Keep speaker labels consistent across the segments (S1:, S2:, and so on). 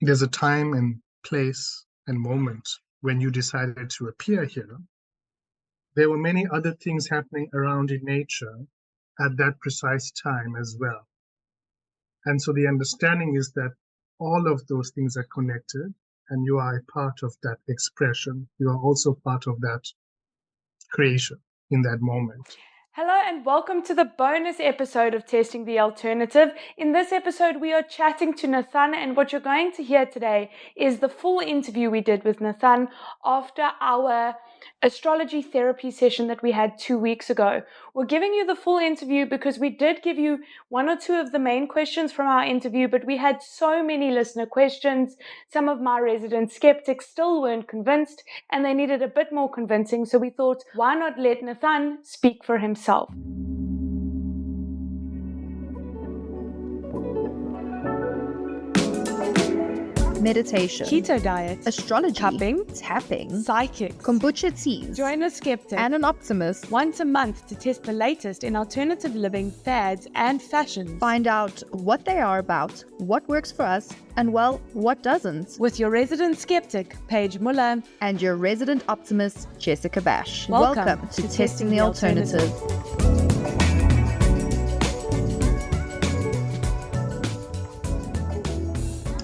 S1: there's a time and place and moment when you decided to appear here. There were many other things happening around in nature at that precise time as well. And so the understanding is that all of those things are connected, and you are a part of that expression. You are also part of that creation in that moment.
S2: Hello and welcome to the bonus episode of Testing the Alternative. In this episode, we are chatting to Nathan, and what you're going to hear today is the full interview we did with Nathan after our astrology therapy session that we had 2 weeks ago. We're giving you the full interview because we did give you one or two of the main questions from our interview, but we had so many listener questions. Some of my resident skeptics still weren't convinced, and they needed a bit more convincing, so we thought, why not let Nathan speak for himself?
S3: Meditation,
S2: Keto diet,
S3: astrology,
S2: tapping, psychics,
S3: kombucha teas,
S2: join a skeptic,
S3: and an optimist.
S2: once a month to test the latest in alternative living fads and fashions.
S3: Find out what they are about, what works for us, and well, what doesn't.
S2: With your resident skeptic, Paige Muller,
S3: and your resident optimist, Jessica Bash.
S2: Welcome
S3: to Testing the Alternative.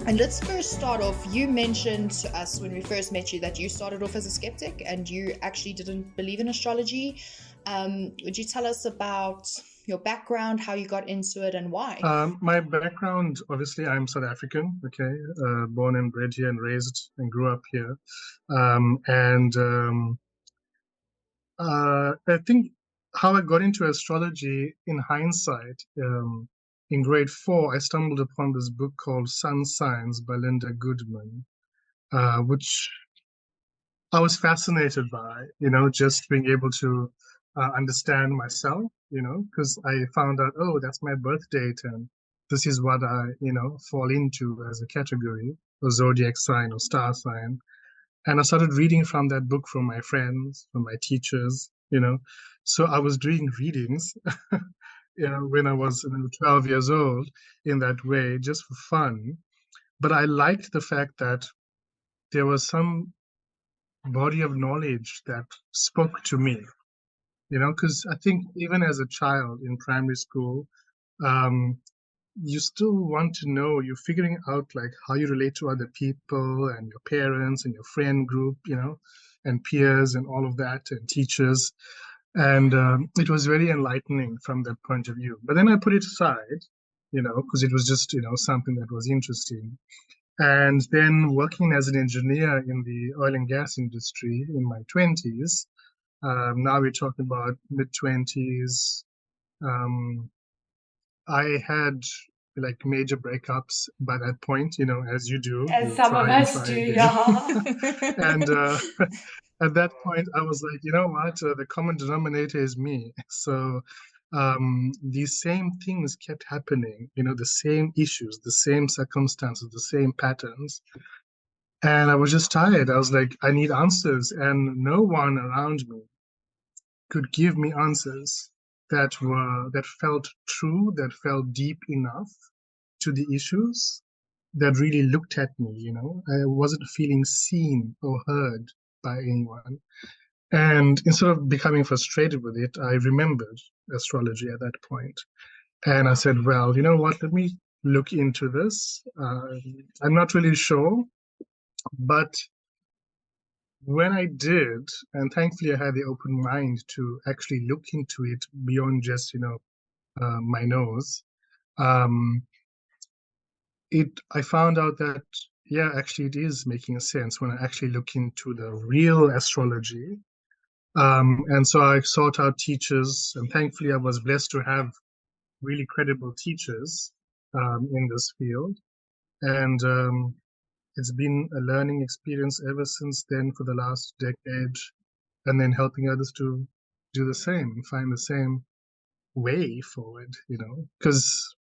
S3: And let's first start off. You mentioned to us when we first met you that you started off as a skeptic and you actually didn't believe in astrology. Would you tell us about your background, how you got into it, and why?
S1: My background, obviously, I'm South African, okay, born and bred here and raised and grew up here. I think how I got into astrology in hindsight, in grade 4, I stumbled upon this book called Sun Signs by Linda Goodman, which I was fascinated by, just being able to understand myself, because I found out, oh, that's my birth date, and this is what I, fall into as a category, or zodiac sign or star sign. And I started reading from that book from my friends, from my teachers, So I was doing readings, when I was 12 years old in that way, just for fun. But I liked the fact that there was some body of knowledge that spoke to me, because I think even as a child in primary school, you still want to know, you're figuring out like how you relate to other people and your parents and your friend group, and peers and all of that, and teachers. And it was very enlightening from that point of view. But then I put it aside, because it was just, something that was interesting. And then working as an engineer in the oil and gas industry in my 20s, now we're talking about mid-20s, I had like major breakups by that point, as you do.
S2: as some of us do, yeah.
S1: And at that point, I was like, you know what? The common denominator is me. So these same things kept happening, the same issues, the same circumstances, the same patterns. And I was just tired. I was like, I need answers. And no one around me could give me answers that felt true, that felt deep enough to the issues, that really looked at me, I wasn't feeling seen or heard by anyone. And instead of becoming frustrated with it, I remembered astrology at that point. And I said, well, you know what, let me look into this. I'm not really sure, but when I did, and thankfully I had the open mind to actually look into it beyond just, my nose, I found out that, yeah, actually it is making sense when I actually look into the real astrology. And so I sought out teachers, and thankfully I was blessed to have really credible teachers in this field. And it's been a learning experience ever since then for the last decade, and then helping others to do the same, find the same way forward, because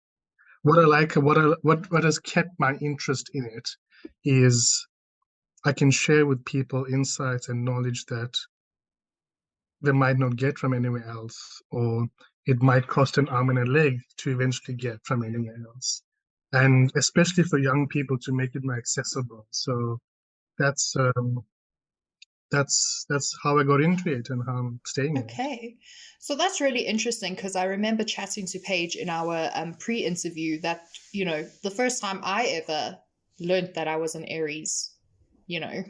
S1: what I like, what has kept my interest in it is I can share with people insights and knowledge that they might not get from anywhere else, or it might cost an arm and a leg to eventually get from anywhere else. and especially for young people to make it more accessible. So that's how I got into it and how I'm staying in it.
S3: Okay. So that's really interesting because I remember chatting to Paige in our pre-interview that, the first time I ever learned that I was an Aries,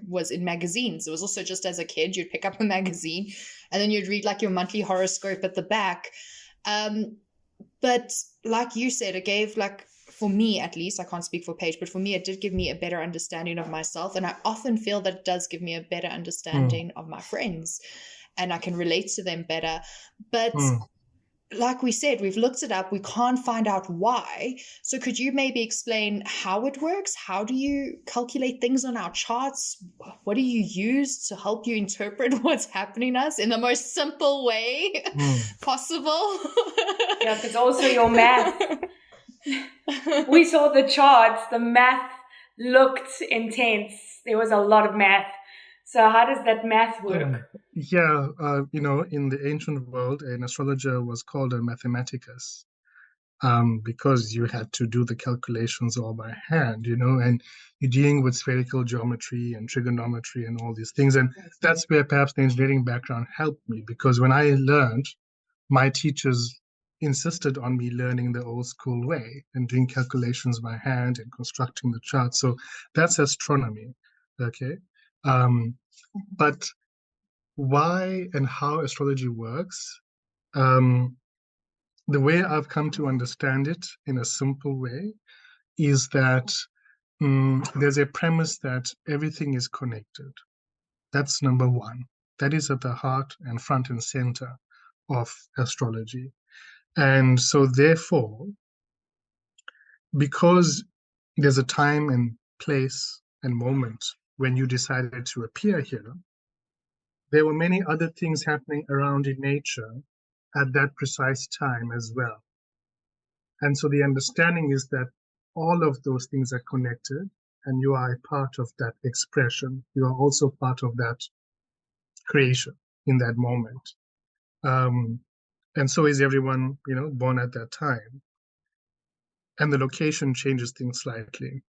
S3: was in magazines. It was also just as a kid, you'd pick up a magazine and then you'd read like your monthly horoscope at the back. But like you said, it gave, like, for me at least, I can't speak for Paige, but for me, it did give me a better understanding of myself. And I often feel that it does give me a better understanding of my friends, and I can relate to them better. But like we said, we've looked it up. We can't find out why. So could you maybe explain how it works? How do you calculate things on our charts? What do you use to help you interpret what's happening to us in the most simple way possible?
S2: Yeah, because also your math. We saw the charts. The math looked intense. There was a lot of math. So how does that math work?
S1: Yeah, in the ancient world, an astrologer was called a mathematicus, because you had to do the calculations all by hand, and you're dealing with spherical geometry and trigonometry and all these things. And that's where perhaps the engineering background helped me, because when I learned, my teachers insisted on me learning the old school way and doing calculations by hand and constructing the chart. So that's astronomy, okay? But why and how astrology works, the way I've come to understand it in a simple way is that there's a premise that everything is connected. That's number one. That is at the heart and front and center of astrology. And so therefore, because there's a time and place and moment when you decided to appear here, there were many other things happening around in nature at that precise time as well. And so the understanding is that all of those things are connected, and you are a part of that expression. You are also part of that creation in that moment. And so is everyone, born at that time. And the location changes things slightly.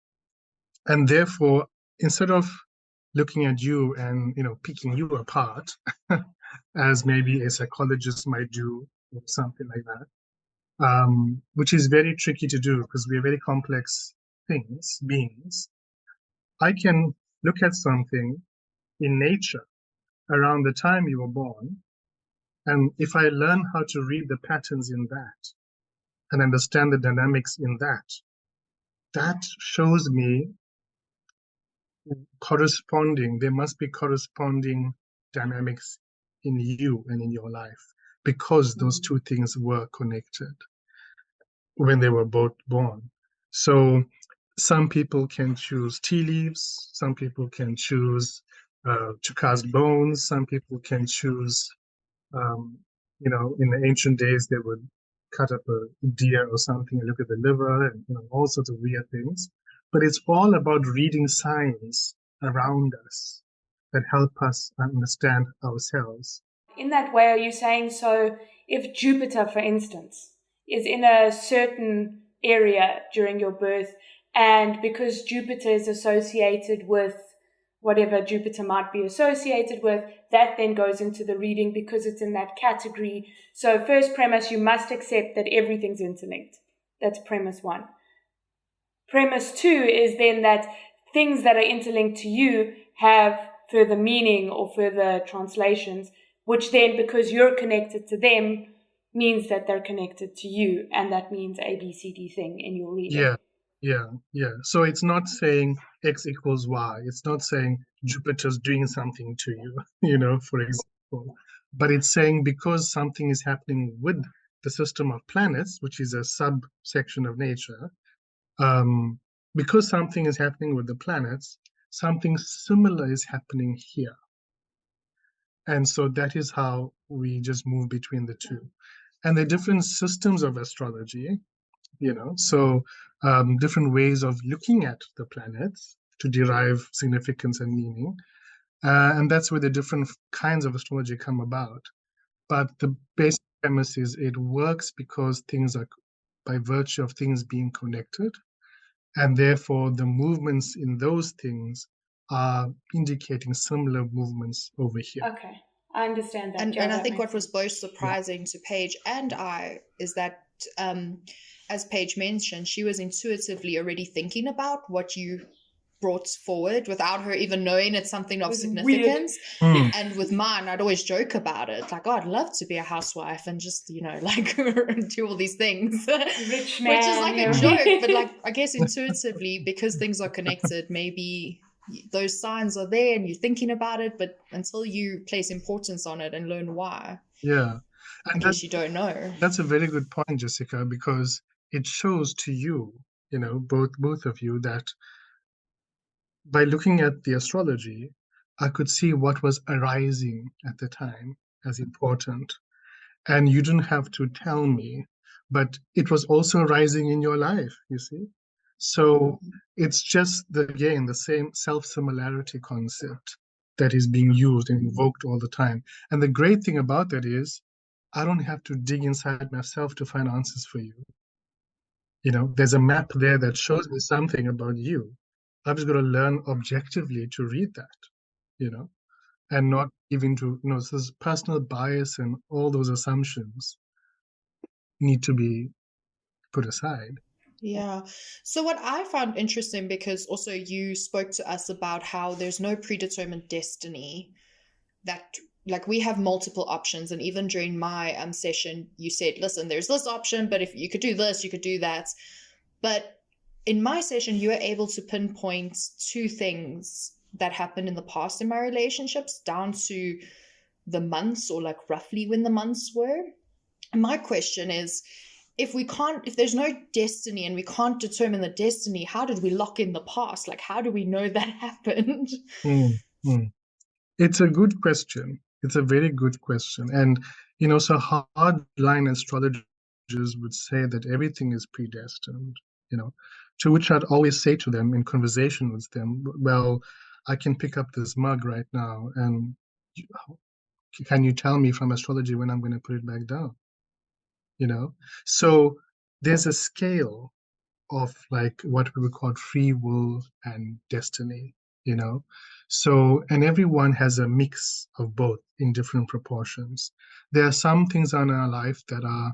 S1: And therefore, instead of looking at you and, picking you apart, as maybe a psychologist might do, or something like that, which is very tricky to do because we are very complex beings, I can look at something in nature around the time you were born, and if I learn how to read the patterns in that and understand the dynamics in that, that shows me there must be corresponding dynamics in you and in your life, because those two things were connected when they were both born. So some people can choose tea leaves, some people can choose to cast bones, some people can choose, in the ancient days, they would cut up a deer or something and look at the liver and all sorts of weird things. But it's all about reading signs around us that help us understand ourselves.
S2: In that way, are you saying, so if Jupiter, for instance, is in a certain area during your birth, and because Jupiter is associated with whatever Jupiter might be associated with, that then goes into the reading because it's in that category. So first premise, you must accept that everything's interlinked. That's premise one. Premise two is then that things that are interlinked to you have further meaning or further translations, which then, because you're connected to them, means that they're connected to you, and that means A, B, C, D thing in your reading.
S1: Yeah. So it's not saying X equals Y. It's not saying Jupiter's doing something to you, for example. But it's saying because something is happening with the system of planets, which is a subsection of nature, because something is happening with the planets, something similar is happening here. And so that is how we just move between the two. And the different systems of astrology, so different ways of looking at the planets to derive significance and meaning. And that's where the different kinds of astrology come about. But the basic premise is it works because things are, by virtue of things being connected, And therefore, the movements in those things are indicating similar movements over here.
S2: Okay, I understand that.
S3: And I think what was both
S1: Yeah.
S3: surprising to Paige and I is that, as Paige mentioned, she was intuitively already thinking about what you brought forward without her even knowing it's something of
S2: was
S3: significance.
S1: Mm.
S3: And with mine, I'd always joke about it, like, oh, I'd love to be a housewife and just, you know, like do all these things,
S2: Rich man,
S3: which is like
S2: yeah.
S3: a joke, but like I guess intuitively, because things are connected, maybe those signs are there and you're thinking about it, but until you place importance on it and learn why,
S1: Yeah.
S3: I
S1: And
S3: guess you don't know.
S1: that's a very good point, Jessica, because it shows to you, you know, both of you, that by looking at the astrology, I could see what was arising at the time as important. And you didn't have to tell me, but it was also arising in your life, you see? So it's just, again, the same self-similarity concept that is being used and invoked all the time. And the great thing about that is I don't have to dig inside myself to find answers for you. You know, there's a map there that shows me something about you. I'm just going to learn objectively to read that, you know, and not even to, you know, this personal bias and all those assumptions need to be put aside.
S3: Yeah. So what I found interesting, because also you spoke to us about how there's no predetermined destiny, that like we have multiple options, and even during my session you said, listen, there's this option, but if you could do this, you could do that. But in my session you were able to pinpoint two things that happened in the past in my relationships down to the months, or like roughly when the months were. And my question is, if there's no destiny and we can't determine the destiny, how did we lock in the past? Like, how do we know that happened?
S1: Mm, mm. It's a good question. It's a very good question. And, you know, so hardline astrologers would say that everything is predestined, you know, to which I'd always say to them in conversation with them, well, I can pick up this mug right now, and can you tell me from astrology when I'm going to put it back down? You know? So there's a scale of like what we would call free will and destiny, you know? So, and everyone has a mix of both in different proportions. There are some things in our life that are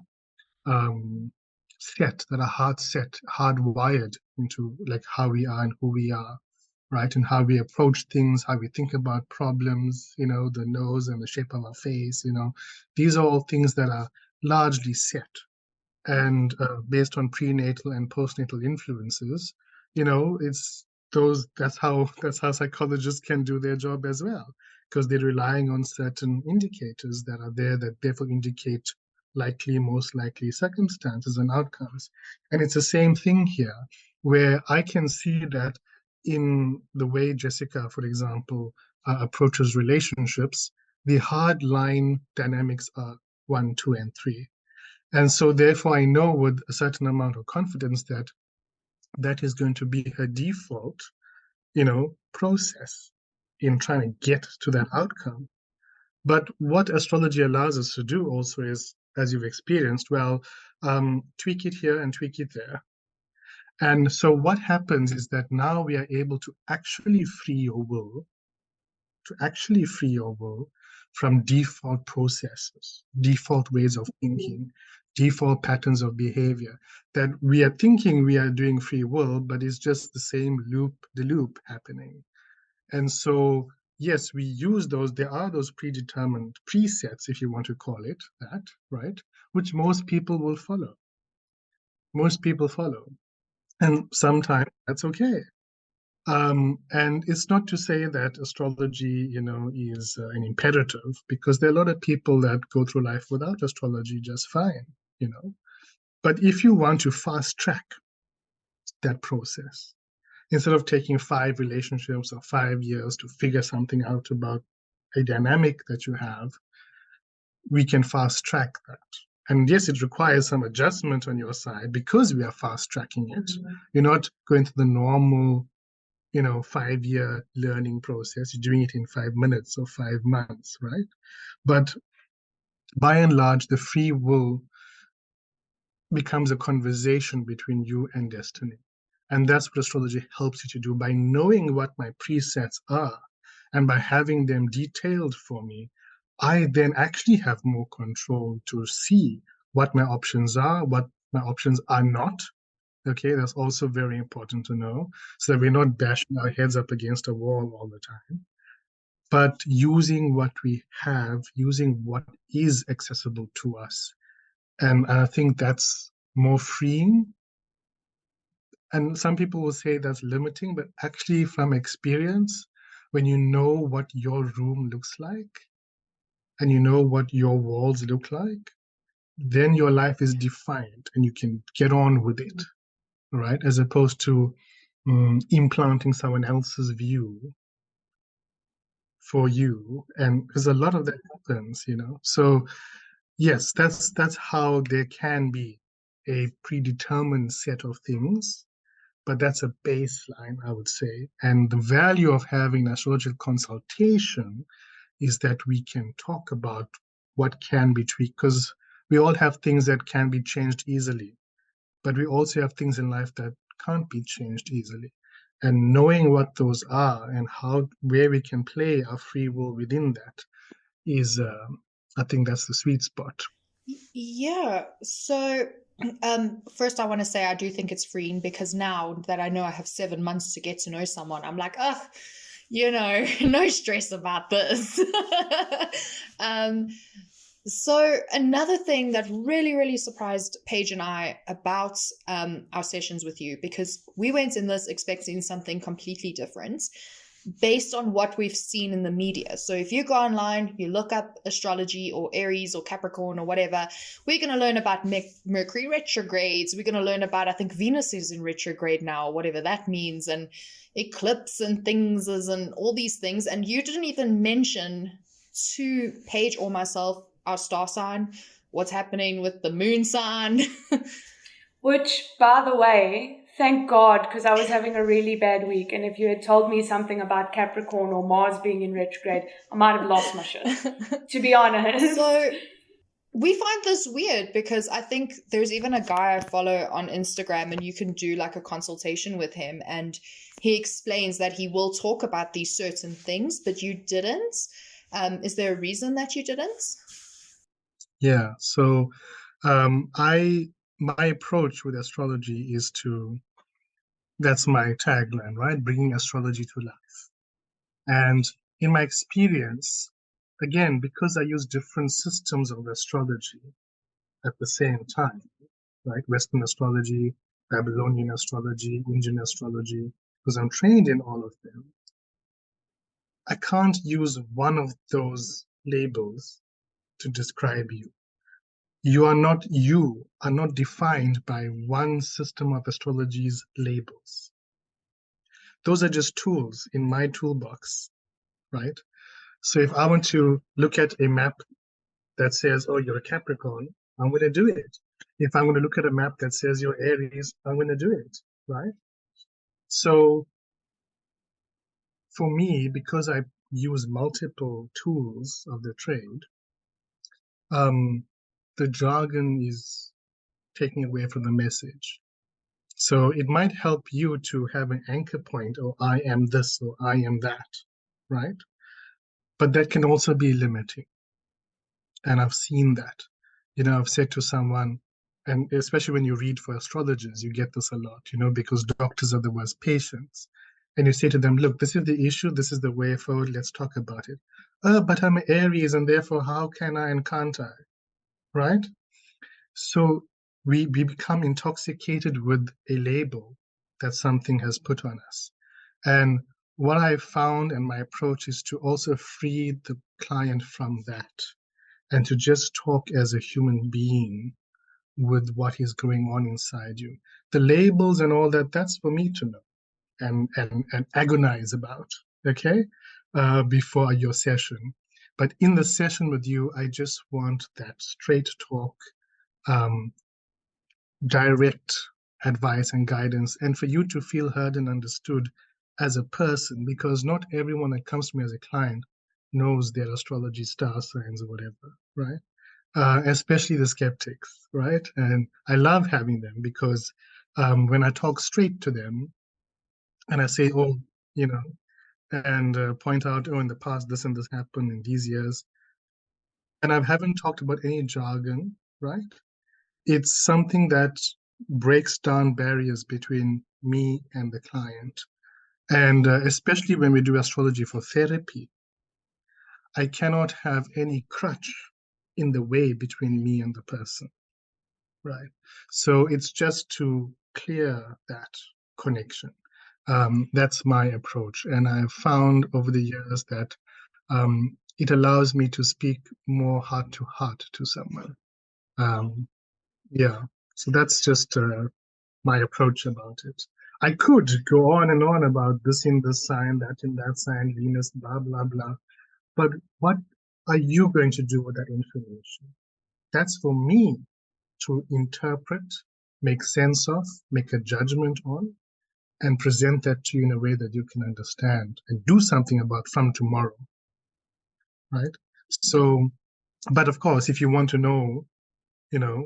S1: that are hardwired into like how we are and who we are, right? And how we approach things, how we think about problems, you know, the nose and the shape of our face, you know, these are all things that are largely set and based on prenatal and postnatal influences. You know, it's those that's how psychologists can do their job as well, because they're relying on certain indicators that are there that therefore indicate most likely circumstances and outcomes. And it's the same thing here, where I can see that in the way Jessica, for example, approaches relationships, the hard line dynamics are 1, 2, and 3. And so therefore I know with a certain amount of confidence that that is going to be her default, you know, process in trying to get to that outcome. But what astrology allows us to do also is, as you've experienced, well, tweak it here and tweak it there. And so what happens is that now we are able to actually free your will, from default processes, default ways of thinking, default patterns of behavior, that we are thinking we are doing free will, but it's just the loop happening. And so, yes, we use those, there are those predetermined presets, if you want to call it that, right? Which most people will follow. Most people follow. And sometimes that's okay. And it's not to say that astrology, you know, is an imperative, because there are a lot of people that go through life without astrology just fine, you know. But if you want to fast track that process, instead of taking 5 relationships or 5 years to figure something out about a dynamic that you have, we can fast track that. And yes, it requires some adjustment on your side because we are fast tracking it. Mm-hmm. You're not going through the normal 5-year learning process. You're doing it in 5 minutes or 5 months, right? But by and large, the free will becomes a conversation between you and destiny. And that's what astrology helps you to do. By knowing what my presets are and by having them detailed for me, I then actually have more control to see what my options are, what my options are not. Okay, that's also very important to know, so that we're not bashing our heads up against a wall all the time, but using what we have, using what is accessible to us. And I think that's more freeing. And some people will say that's limiting, but actually, from experience, when you know what your room looks like and you know what your walls look like, then your life is defined and you can get on with it, right? As opposed to implanting someone else's view for you. And because a lot of that happens, So yes, that's how there can be a predetermined set of things, but that's a baseline, I would say. And the value of having an astrological consultation is that we can talk about what can be tweaked, because we all have things that can be changed easily, but we also have things in life that can't be changed easily. And knowing what those are and where we can play our free will within that is, I think that's the sweet spot.
S3: Yeah. So, first I want to say I do think it's freeing, because now that I know I have 7 months to get to know someone, I'm like, ugh, no stress about this. So another thing that really, really surprised Paige and I about our sessions with you, because we went in this expecting something completely different based on what we've seen in the media. So if you go online, you look up astrology or Aries or Capricorn or whatever, we're going to learn about Mercury retrogrades. We're going to learn about, I think Venus is in retrograde now, whatever that means, and eclipse and things and all these things. And you didn't even mention to Paige or myself our star sign, what's happening with the moon sign.
S2: Which, by the way, thank God, because I was having a really bad week. And if you had told me something about Capricorn or Mars being in retrograde, I might have lost my shit, to be honest.
S3: So we find this weird, because I think there's even a guy I follow on Instagram, and you can do like a consultation with him, and he explains that he will talk about these certain things, but you didn't. Is there a reason that you didn't?
S1: Yeah, so my approach with astrology is that's my tagline, right? Bringing astrology to life. And in my experience, again, because I use different systems of astrology at the same time, right? Western astrology, Babylonian astrology, Indian astrology, because I'm trained in all of them, I can't use one of those labels to describe you. You are not defined by one system of astrology's labels. Those are just tools in my toolbox, right? So if I want to look at a map that says, oh, you're a Capricorn, I'm going to do it. If I'm going to look at a map that says you're Aries, I'm going to do it, right? So for me, because I use multiple tools of the trade, the jargon is taking away from the message. So it might help you to have an anchor point, or I am this, or I am that, right? But that can also be limiting. And I've seen that. I've said to someone, and especially when you read for astrologers, you get this a lot, because doctors are the worst patients. And you say to them, look, this is the issue, this is the way forward, let's talk about it. But I'm Aries, and therefore how can I and can't I, right? So we become intoxicated with a label that something has put on us. And what I found, and my approach, is to also free the client from that and to just talk as a human being with what is going on inside you. The labels and all that, that's for me to know and agonize about, okay, before your session. But in the session with you, I just want that straight talk, direct advice and guidance, and for you to feel heard and understood as a person, because not everyone that comes to me as a client knows their astrology star signs or whatever, right? Especially the skeptics, right? And I love having them because when I talk straight to them and I say, oh, you know, and point out, oh, in the past, this and this happened in these years. And I haven't talked about any jargon, right? It's something that breaks down barriers between me and the client. And especially when we do astrology for therapy, I cannot have any crutch in the way between me and the person, right? So it's just to clear that connection. That's my approach. And I've found over the years that it allows me to speak more heart to heart to someone. Yeah, so that's just my approach about it. I could go on and on about this in this sign, that in that sign, Venus, blah, blah, blah. But what are you going to do with that information? That's for me to interpret, make sense of, make a judgment on, and present that to you in a way that you can understand and do something about from tomorrow, right? So, but of course, if you want to know,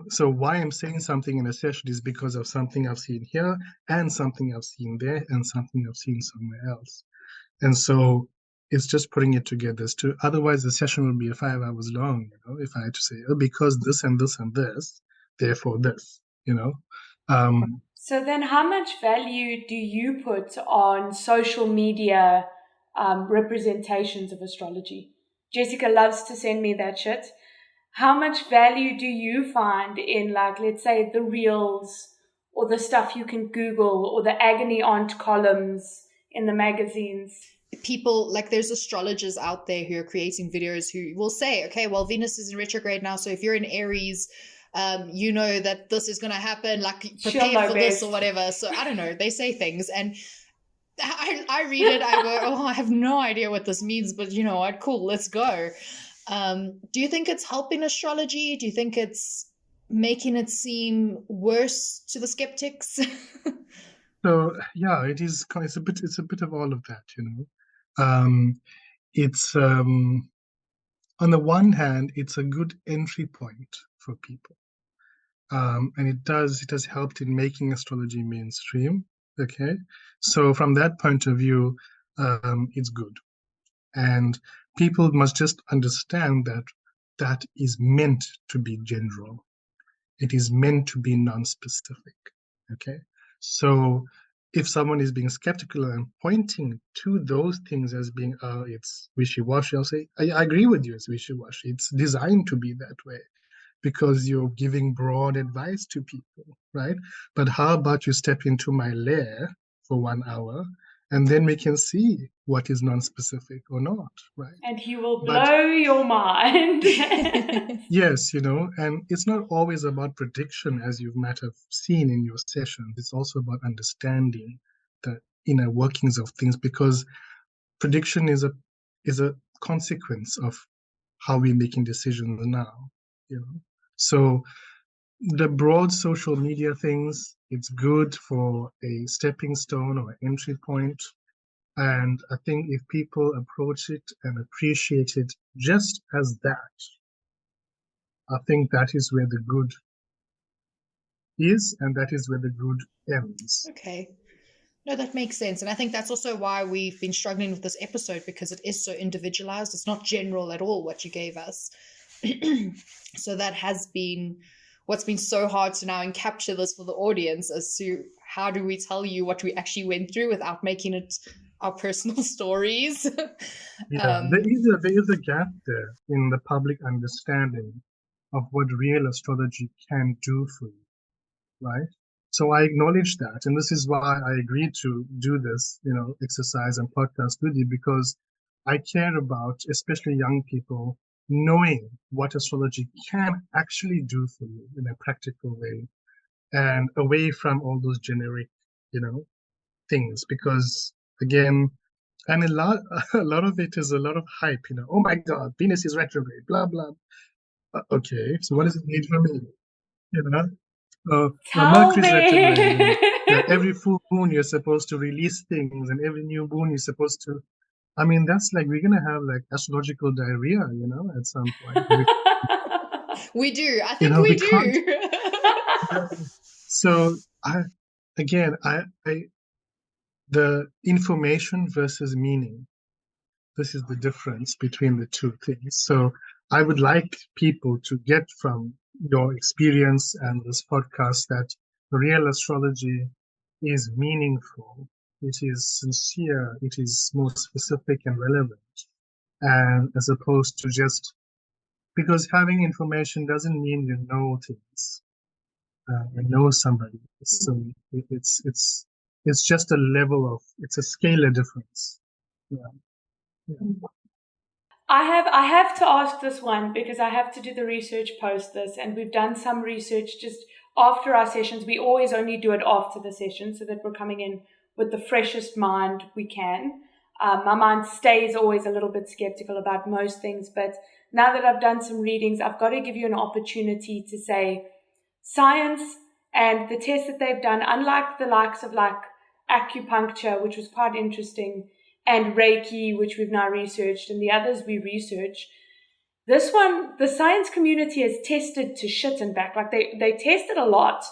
S1: so why I'm saying something in a session is because of something I've seen here and something I've seen there and something I've seen somewhere else. And so it's just putting it together. Otherwise, the session would be 5 hours long, if I had to say, oh, because this and this and this, therefore this,
S2: So then how much value do you put on social media representations of astrology? Jessica loves to send me that shit. How much value do you find in, like, let's say, the reels or the stuff you can Google or the agony aunt columns in the magazines?
S3: People, like, there's astrologers out there who are creating videos who will say, okay, well, Venus is in retrograde now, so if you're in Aries, you know that this is going to happen, like, prepare for this or whatever. So I don't know, they say things and I read it, I go, oh, I have no idea what this means, but you know what, cool, let's go. Do you think it's helping astrology? Do you think it's making it seem worse to the skeptics?
S1: So yeah, it is. It's a bit of all of that, It's on the one hand, it's a good entry point for people, and it has helped in making astrology mainstream. Okay, so from that point of view, it's good, and people must just understand that that is meant to be general. It is meant to be non-specific. Okay, so if someone is being skeptical and pointing to those things as being, it's wishy-washy, I'll say, I agree with you, it's wishy-washy. It's designed to be that way because you're giving broad advice to people, right? But how about you step into my lair for 1 hour and then we can see what is non-specific or not, right?
S2: And he will blow your mind.
S1: Yes, and it's not always about prediction, as you might have seen in your sessions. It's also about understanding the inner workings of things, because prediction is a consequence of how we're making decisions now. So the broad social media things, it's good for a stepping stone or an entry point. And I think if people approach it and appreciate it just as that, I think that is where the good is, and that is where the good ends.
S3: Okay. No, that makes sense. And I think that's also why we've been struggling with this episode, because it is so individualized. It's not general at all what you gave us. So that has been what's been so hard to now capture this for the audience, as to how do we tell you what we actually went through without making it our personal stories.
S1: Yeah, there is a gap there in the public understanding of what real astrology can do for you, right? So I acknowledge that, and this is why I agreed to do this, exercise and podcast with you, because I care about, especially young people, knowing what astrology can actually do for you in a practical way, and away from all those generic, things. Because again, and a lot of it is a lot of hype, oh my God, Venus is retrograde, blah blah. Okay, so what does it mean for me? Mercury's retrograde. Every full moon you're supposed to release things, and every new moon you're supposed to. I mean, that's like we're gonna have like astrological diarrhea, at some point.
S3: We do. I think we do.
S1: So again, the information versus meaning. This is the difference between the two things. So I would like people to get from your experience and this podcast that real astrology is meaningful, it is sincere, it is more specific and relevant, and as opposed to just because having information doesn't mean you know things, you know somebody. So it's just a level of it's a scalar difference. Yeah. Yeah.
S2: I have to ask this one because I have to do the research post this, and we've done some research just after our sessions. We always only do it after the session so that we're coming in with the freshest mind we can. My mind stays always a little bit skeptical about most things, but now that I've done some readings, I've got to give you an opportunity to say science and the test that they've done, unlike the likes of like acupuncture, which was quite interesting, and Reiki, which we've now researched, and the others we research. This one, the science community has tested to shit and back. Like they tested a lot.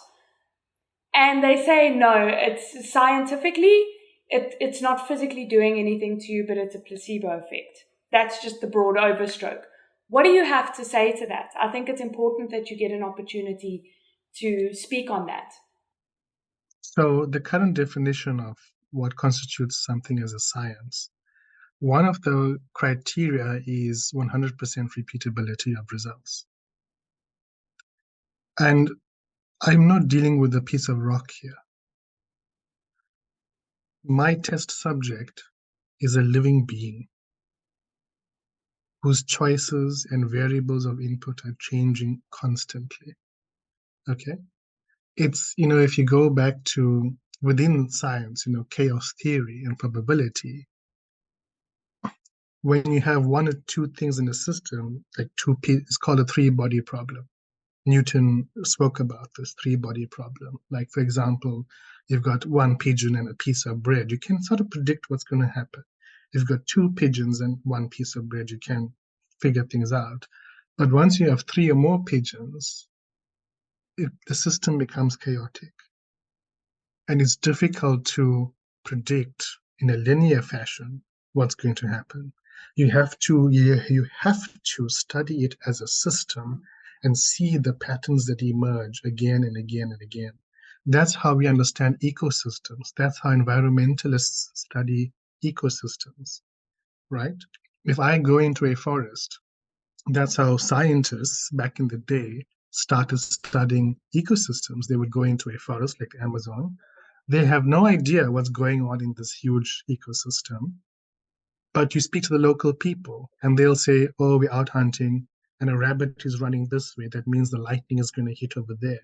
S2: And they say, no, it's scientifically, it's not physically doing anything to you, but it's a placebo effect. That's just the broad overstroke. What do you have to say to that? I think it's important that you get an opportunity to speak on that.
S1: So the current definition of what constitutes something as a science, one of the criteria is 100% repeatability of results. And I'm not dealing with a piece of rock here. My test subject is a living being whose choices and variables of input are changing constantly. Okay? It's, if you go back to within science, chaos theory and probability, when you have one or two things in the system, like it's called a three-body problem. Newton spoke about this three-body problem. Like, for example, you've got one pigeon and a piece of bread. You can sort of predict what's going to happen. If you've got two pigeons and one piece of bread, you can figure things out. But once you have three or more pigeons, the system becomes chaotic. And it's difficult to predict in a linear fashion what's going to happen. You have to study it as a system and see the patterns that emerge again and again and again. That's how we understand ecosystems. That's how environmentalists study ecosystems, right? If I go into a forest, that's how scientists back in the day started studying ecosystems. They would go into a forest like the Amazon. They have no idea what's going on in this huge ecosystem. But you speak to the local people and they'll say, oh, we're out hunting and a rabbit is running this way. That means the lightning is going to hit over there.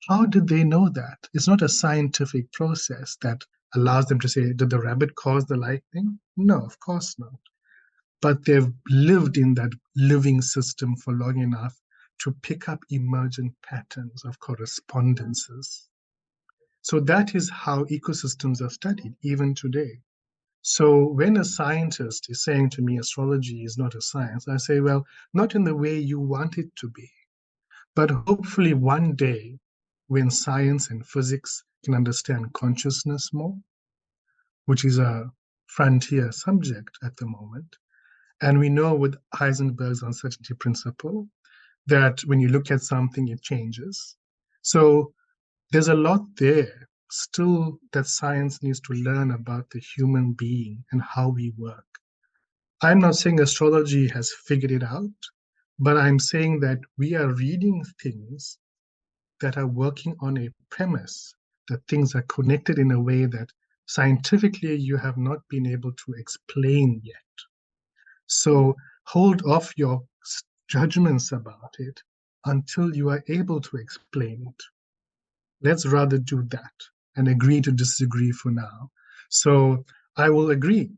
S1: How did they know that? It's not a scientific process that allows them to say, did the rabbit cause the lightning? No, of course not. But they've lived in that living system for long enough to pick up emergent patterns of correspondences. So that is how ecosystems are studied even today. So when a scientist is saying to me astrology is not a science, I say, well, not in the way you want it to be, but hopefully one day when science and physics can understand consciousness more, which is a frontier subject at the moment. And we know with Heisenberg's uncertainty principle that when you look at something, it changes. So there's a lot there still that science needs to learn about the human being and how we work. I'm not saying astrology has figured it out, but I'm saying that we are reading things that are working on a premise that things are connected in a way that scientifically you have not been able to explain yet. So hold off your judgments about it until you are able to explain it. Let's rather do that and agree to disagree for now. So I will agree.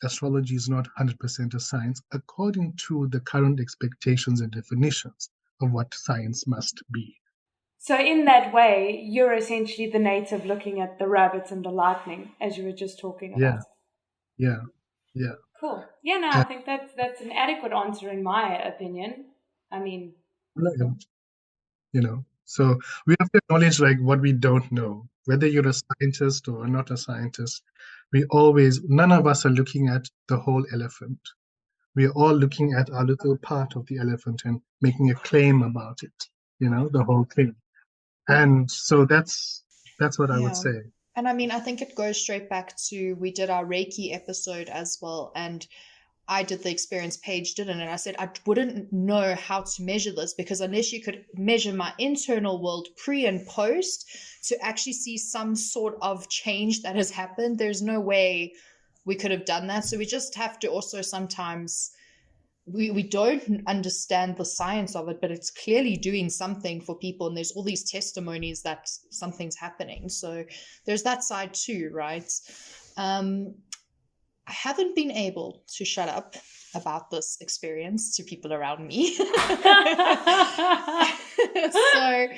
S1: Astrology is not 100% a science according to the current expectations and definitions of what science must be.
S2: So in that way, you're essentially the native looking at the rabbits and the lightning, as you were just talking
S1: Yeah,
S2: about.
S1: yeah, yeah.
S2: Cool. Yeah, no, I think that's an adequate answer in my opinion. I mean,
S1: You know, So we have to acknowledge like what we don't know, whether you're a scientist or not a scientist. None of us are looking at the whole elephant. We are all looking at our little part of the elephant and making a claim about it, the whole thing. And so that's what I would
S3: Yeah.
S1: say.
S3: And I mean, I think it goes straight back to, we did our Reiki episode as well, and I did the experience, Paige didn't, and I said I wouldn't know how to measure this, because unless you could measure my internal world pre and post to actually see some sort of change that has happened, there's no way we could have done that. So we just have to also sometimes, we don't understand the science of it, but it's clearly doing something for people, and there's all these testimonies that something's happening. So there's that side too, right? I haven't been able to shut up about this experience to people around me. So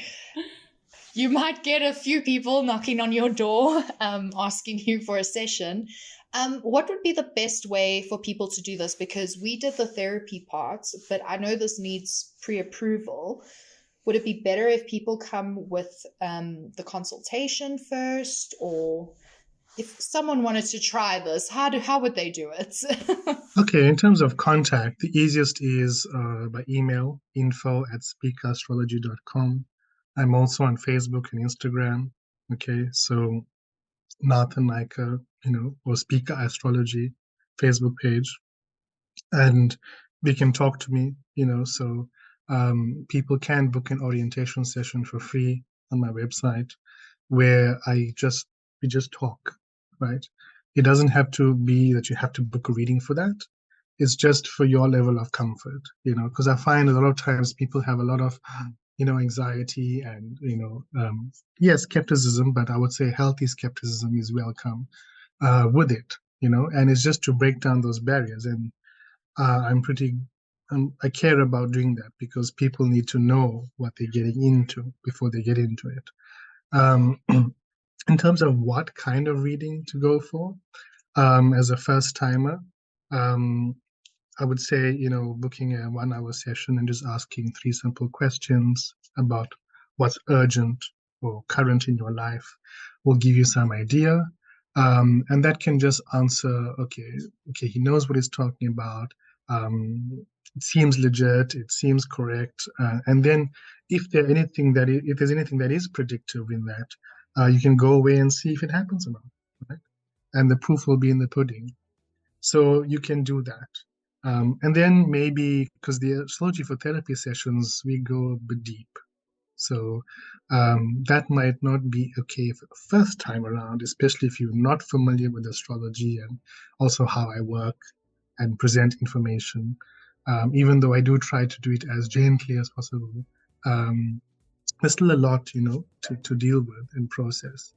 S3: you might get a few people knocking on your door, asking you for a session. What would be the best way for people to do this? Because we did the therapy part, but I know this needs pre-approval. Would it be better if people come with the consultation first, or if someone wanted to try this, how would they do it?
S1: Okay, in terms of contact, the easiest is by email, info@spicaastrology.com. I'm also on Facebook and Instagram. Okay, so Nathan Naicker, or Spica Astrology Facebook page, and they can talk to me. So people can book an orientation session for free on my website, where we just talk, right? It doesn't have to be that you have to book a reading for that. It's just for your level of comfort, because I find a lot of times people have a lot of, anxiety and, yes, skepticism, but I would say healthy skepticism is welcome with it, and it's just to break down those barriers. And I care about doing that, because people need to know what they're getting into before they get into it. In terms of what kind of reading to go for, as a first timer, I would say, booking a 1-hour session and just asking 3 simple questions about what's urgent or current in your life will give you some idea. And that can just answer, okay, he knows what he's talking about. It seems legit, it seems correct. And then if there's anything that is predictive in that, you can go away and see if it happens or not, right? And the proof will be in the pudding. So you can do that. And then maybe, because the astrology for therapy sessions, we go a bit deep. So that might not be okay for the first time around, especially if you're not familiar with astrology and also how I work and present information. Even though I do try to do it as gently as possible, there's still a lot, to deal with and process.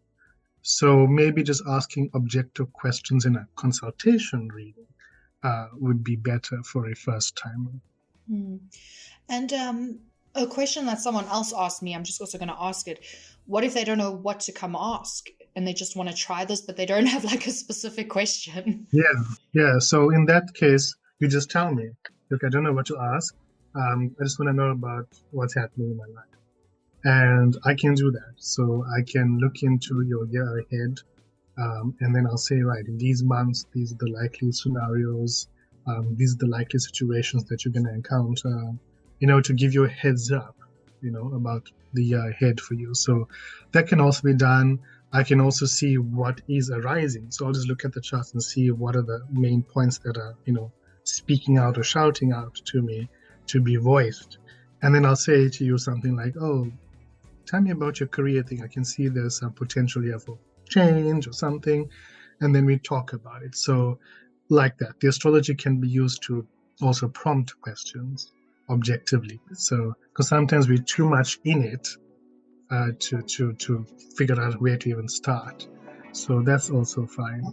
S1: So maybe just asking objective questions in a consultation reading would be better for a first timer.
S3: And a question that someone else asked me, I'm just also going to ask it. What if they don't know what to come ask and they just want to try this, but they don't have like a specific question?
S1: Yeah. So in that case, you just tell me, look, I don't know what to ask. I just want to know about what's happening in my life. And I can do that. So I can look into your year ahead, and then I'll say, right, in these months, these are the likely scenarios, these are the likely situations that you're going to encounter, to give you a heads up, about the year ahead for you. So that can also be done. I can also see what is arising. So I'll just look at the charts and see what are the main points that are, speaking out or shouting out to me to be voiced. And then I'll say to you something like, oh, tell me about your career thing. I can see there's some potential here for change or something. And then we talk about it. So like that, the astrology can be used to also prompt questions objectively. So, because sometimes we're too much in it to figure out where to even start. So that's also fine.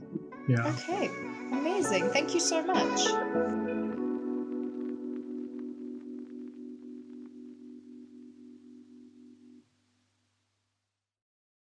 S1: Yeah.
S3: Okay, amazing. Thank you so much.